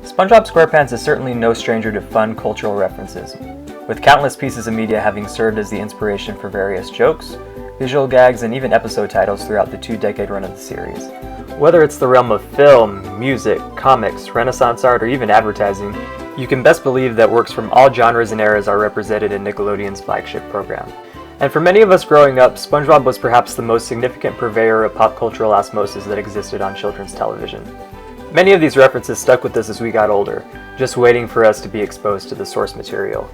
SpongeBob SquarePants is certainly no stranger to fun cultural references, with countless pieces of media having served as the inspiration for various jokes, visual gags, and even episode titles throughout the 2-decade run of the series. Whether it's the realm of film, music, comics, Renaissance art, or even advertising, you can best believe that works from all genres and eras are represented in Nickelodeon's flagship program. And for many of us growing up, SpongeBob was perhaps the most significant purveyor of pop cultural osmosis that existed on children's television. Many of these references stuck with us as we got older, just waiting for us to be exposed to the source material.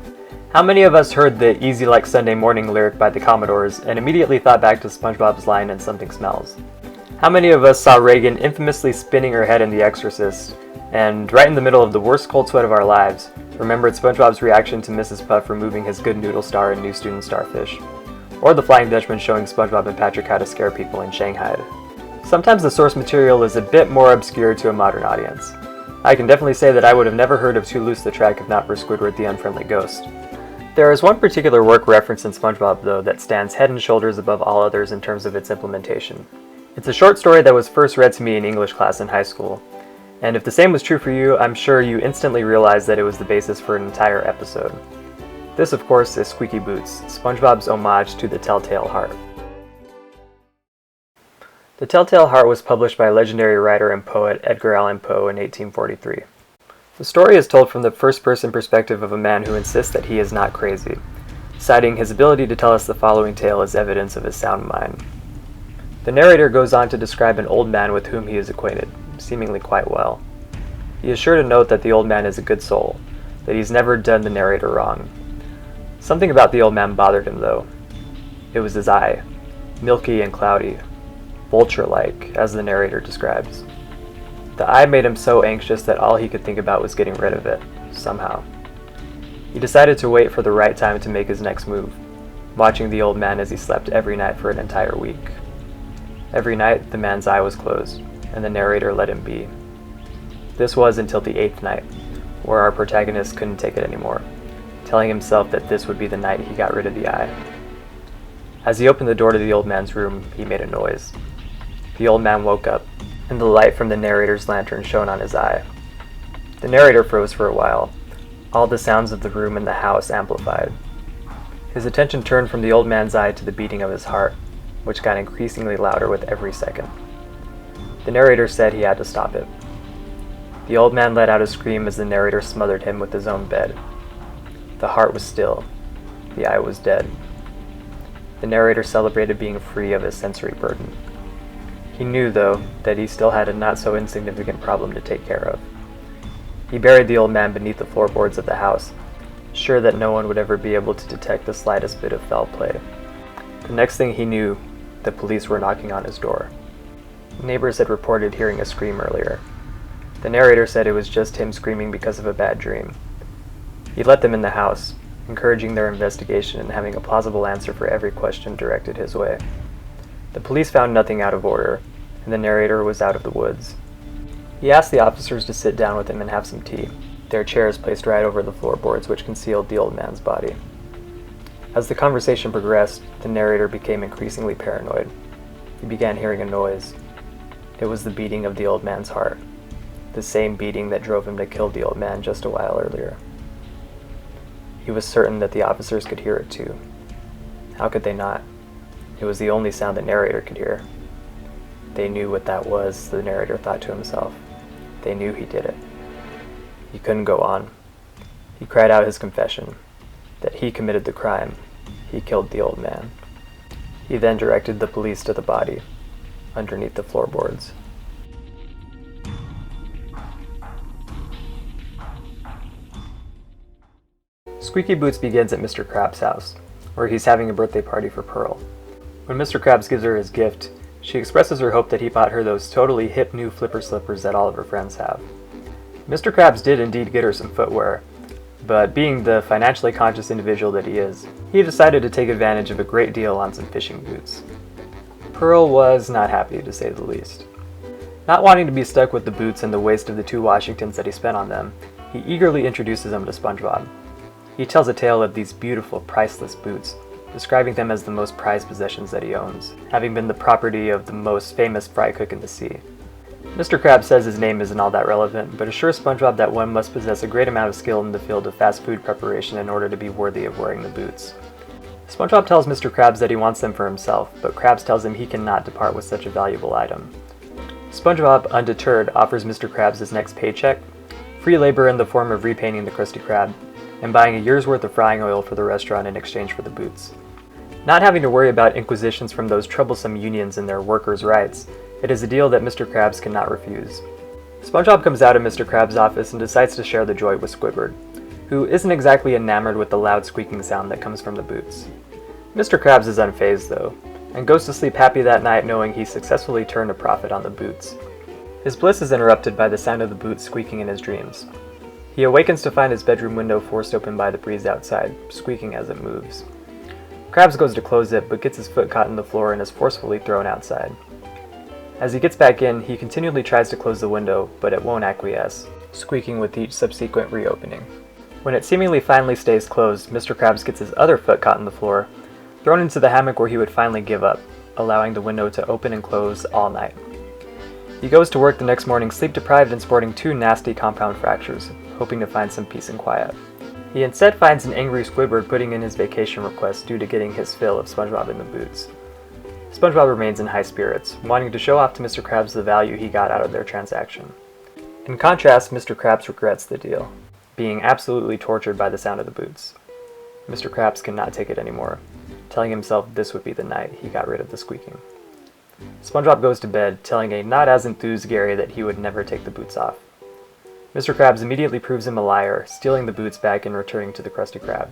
How many of us heard the "Easy Like Sunday Morning" lyric by the Commodores and immediately thought back to SpongeBob's line in Something Smells? How many of us saw Reagan infamously spinning her head in The Exorcist, and right in the middle of the worst cold sweat of our lives, remembered SpongeBob's reaction to Mrs. Puff removing his good noodle star in New Student Starfish? Or the Flying Dutchman showing SpongeBob and Patrick how to scare people in Shanghai? Sometimes the source material is a bit more obscure to a modern audience. I can definitely say that I would have never heard of Too Loose the Track if not for Squidward the Unfriendly Ghost. There is one particular work referenced in SpongeBob, though, that stands head and shoulders above all others in terms of its implementation. It's a short story that was first read to me in English class in high school, and if the same was true for you, I'm sure you instantly realized that it was the basis for an entire episode. This, of course, is Squeaky Boots, SpongeBob's homage to The Telltale Heart. The Telltale Heart was published by legendary writer and poet Edgar Allan Poe in 1843. The story is told from the first-person perspective of a man who insists that he is not crazy, citing his ability to tell us the following tale as evidence of his sound mind. The narrator goes on to describe an old man with whom he is acquainted, seemingly quite well. He is sure to note that the old man is a good soul, that he's never done the narrator wrong. Something about the old man bothered him, though. It was his eye, milky and cloudy, vulture-like, as the narrator describes. The eye made him so anxious that all he could think about was getting rid of it, somehow. He decided to wait for the right time to make his next move, watching the old man as he slept every night for an entire week. Every night, the man's eye was closed, and the narrator let him be. This was until the 8th night, where our protagonist couldn't take it anymore, telling himself that this would be the night he got rid of the eye. As he opened the door to the old man's room, he made a noise. The old man woke up, and the light from the narrator's lantern shone on his eye. The narrator froze for a while, all the sounds of the room and the house amplified. His attention turned from the old man's eye to the beating of his heart, which got increasingly louder with every second. The narrator said he had to stop it. The old man let out a scream as the narrator smothered him with his own bed. The heart was still. The eye was dead. The narrator celebrated being free of his sensory burden. He knew, though, that he still had a not-so-insignificant problem to take care of. He buried the old man beneath the floorboards of the house, sure that no one would ever be able to detect the slightest bit of foul play. The next thing he knew, the police were knocking on his door. Neighbors had reported hearing a scream earlier. The narrator said it was just him screaming because of a bad dream. He let them in the house, encouraging their investigation and having a plausible answer for every question directed his way. The police found nothing out of order, and the narrator was out of the woods. He asked the officers to sit down with him and have some tea, their chairs placed right over the floorboards which concealed the old man's body. As the conversation progressed, the narrator became increasingly paranoid. He began hearing a noise. It was the beating of the old man's heart, the same beating that drove him to kill the old man just a while earlier. He was certain that the officers could hear it too. How could they not? It was the only sound the narrator could hear. They knew what that was, the narrator thought to himself. They knew he did it. He couldn't go on. He cried out his confession, that he committed the crime. He killed the old man. He then directed the police to the body, underneath the floorboards. Squeaky Boots begins at Mr. Krabs' house, where he's having a birthday party for Pearl. When Mr. Krabs gives her his gift, she expresses her hope that he bought her those totally hip new flipper slippers that all of her friends have. Mr. Krabs did indeed get her some footwear, but being the financially conscious individual that he is, he decided to take advantage of a great deal on some fishing boots. Pearl was not happy, to say the least. Not wanting to be stuck with the boots and the waste of the 2 Washingtons that he spent on them, he eagerly introduces them to SpongeBob. He tells a tale of these beautiful, priceless boots, describing them as the most prized possessions that he owns, having been the property of the most famous fry cook in the sea. Mr. Krabs says his name isn't all that relevant, but assures SpongeBob that one must possess a great amount of skill in the field of fast food preparation in order to be worthy of wearing the boots. SpongeBob tells Mr. Krabs that he wants them for himself, but Krabs tells him he cannot depart with such a valuable item. SpongeBob, undeterred, offers Mr. Krabs his next paycheck, free labor in the form of repainting the Krusty Krab, and buying a year's worth of frying oil for the restaurant in exchange for the boots. Not having to worry about inquisitions from those troublesome unions and their workers' rights, it is a deal that Mr. Krabs cannot refuse. SpongeBob comes out of Mr. Krabs' office and decides to share the joy with Squidward, who isn't exactly enamored with the loud squeaking sound that comes from the boots. Mr. Krabs is unfazed though, and goes to sleep happy that night knowing he successfully turned a profit on the boots. His bliss is interrupted by the sound of the boots squeaking in his dreams. He awakens to find his bedroom window forced open by the breeze outside, squeaking as it moves. Krabs goes to close it, but gets his foot caught in the floor and is forcefully thrown outside. As he gets back in, he continually tries to close the window, but it won't acquiesce, squeaking with each subsequent reopening. When it seemingly finally stays closed, Mr. Krabs gets his other foot caught in the floor, thrown into the hammock where he would finally give up, allowing the window to open and close all night. He goes to work the next morning sleep-deprived and sporting 2 nasty compound fractures, hoping to find some peace and quiet. He instead finds an angry Squidward putting in his vacation request due to getting his fill of SpongeBob in the boots. SpongeBob remains in high spirits, wanting to show off to Mr. Krabs the value he got out of their transaction. In contrast, Mr. Krabs regrets the deal, being absolutely tortured by the sound of the boots. Mr. Krabs cannot take it anymore, telling himself this would be the night he got rid of the squeaking. SpongeBob goes to bed, telling a not as enthused Gary that he would never take the boots off. Mr. Krabs immediately proves him a liar, stealing the boots back and returning to the Krusty Krab.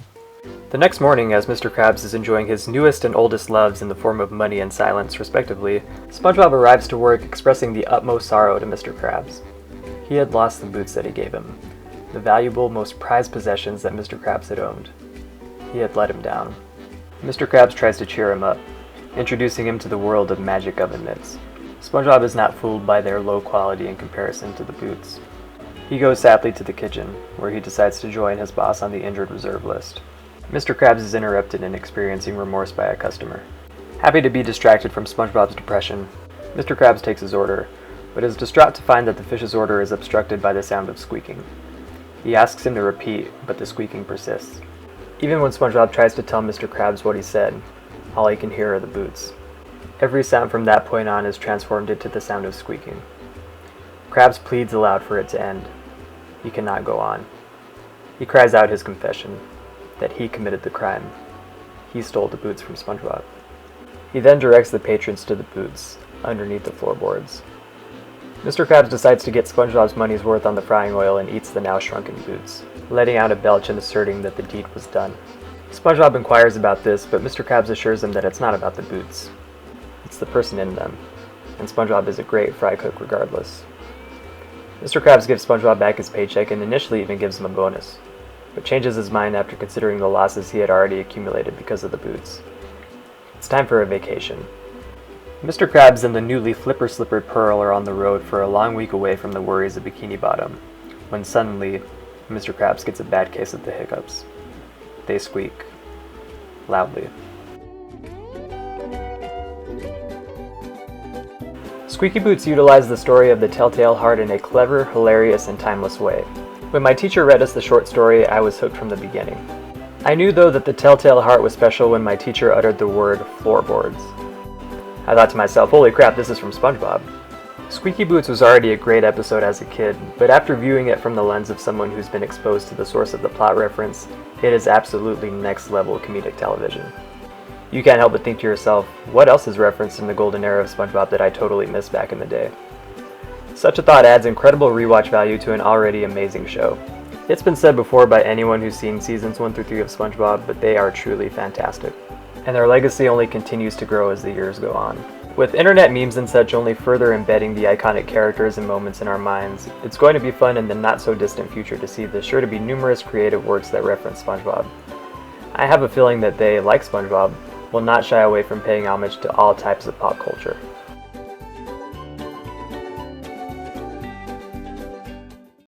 The next morning, as Mr. Krabs is enjoying his newest and oldest loves in the form of money and silence, respectively, SpongeBob arrives to work expressing the utmost sorrow to Mr. Krabs. He had lost the boots that he gave him, the valuable, most prized possessions that Mr. Krabs had owned. He had let him down. Mr. Krabs tries to cheer him up, introducing him to the world of magic oven mitts. SpongeBob is not fooled by their low quality in comparison to the boots. He goes sadly to the kitchen, where he decides to join his boss on the injured reserve list. Mr. Krabs is interrupted in experiencing remorse by a customer. Happy to be distracted from SpongeBob's depression, Mr. Krabs takes his order, but is distraught to find that the fish's order is obstructed by the sound of squeaking. He asks him to repeat, but the squeaking persists. Even when SpongeBob tries to tell Mr. Krabs what he said, all he can hear are the boots. Every sound from that point on is transformed into the sound of squeaking. Krabs pleads aloud for it to end. He cannot go on. He cries out his confession, that he committed the crime. He stole the boots from SpongeBob. He then directs the patrons to the boots, underneath the floorboards. Mr. Krabs decides to get SpongeBob's money's worth on the frying oil and eats the now shrunken boots, letting out a belch and asserting that the deed was done. SpongeBob inquires about this, but Mr. Krabs assures him that it's not about the boots. It's the person in them, and SpongeBob is a great fry cook regardless. Mr. Krabs gives SpongeBob back his paycheck and initially even gives him a bonus, but changes his mind after considering the losses he had already accumulated because of the boots. It's time for a vacation. Mr. Krabs and the newly flipper-slippered Pearl are on the road for a long week away from the worries of Bikini Bottom, when suddenly, Mr. Krabs gets a bad case of the hiccups. They squeak. Loudly. Squeaky Boots utilized the story of the Telltale Heart in a clever, hilarious, and timeless way. When my teacher read us the short story, I was hooked from the beginning. I knew though that the Telltale Heart was special when my teacher uttered the word floorboards. I thought to myself, holy crap, this is from SpongeBob. Squeaky Boots was already a great episode as a kid, but after viewing it from the lens of someone who's been exposed to the source of the plot reference, it is absolutely next level comedic television. You can't help but think to yourself, what else is referenced in the golden era of SpongeBob that I totally missed back in the day? Such a thought adds incredible rewatch value to an already amazing show. It's been said before by anyone who's seen seasons 1 through 3 of SpongeBob, but they are truly fantastic. And their legacy only continues to grow as the years go on. With internet memes and such only further embedding the iconic characters and moments in our minds, it's going to be fun in the not-so-distant future to see the sure to be numerous creative works that reference SpongeBob. I have a feeling that they, like SpongeBob, will not shy away from paying homage to all types of pop culture.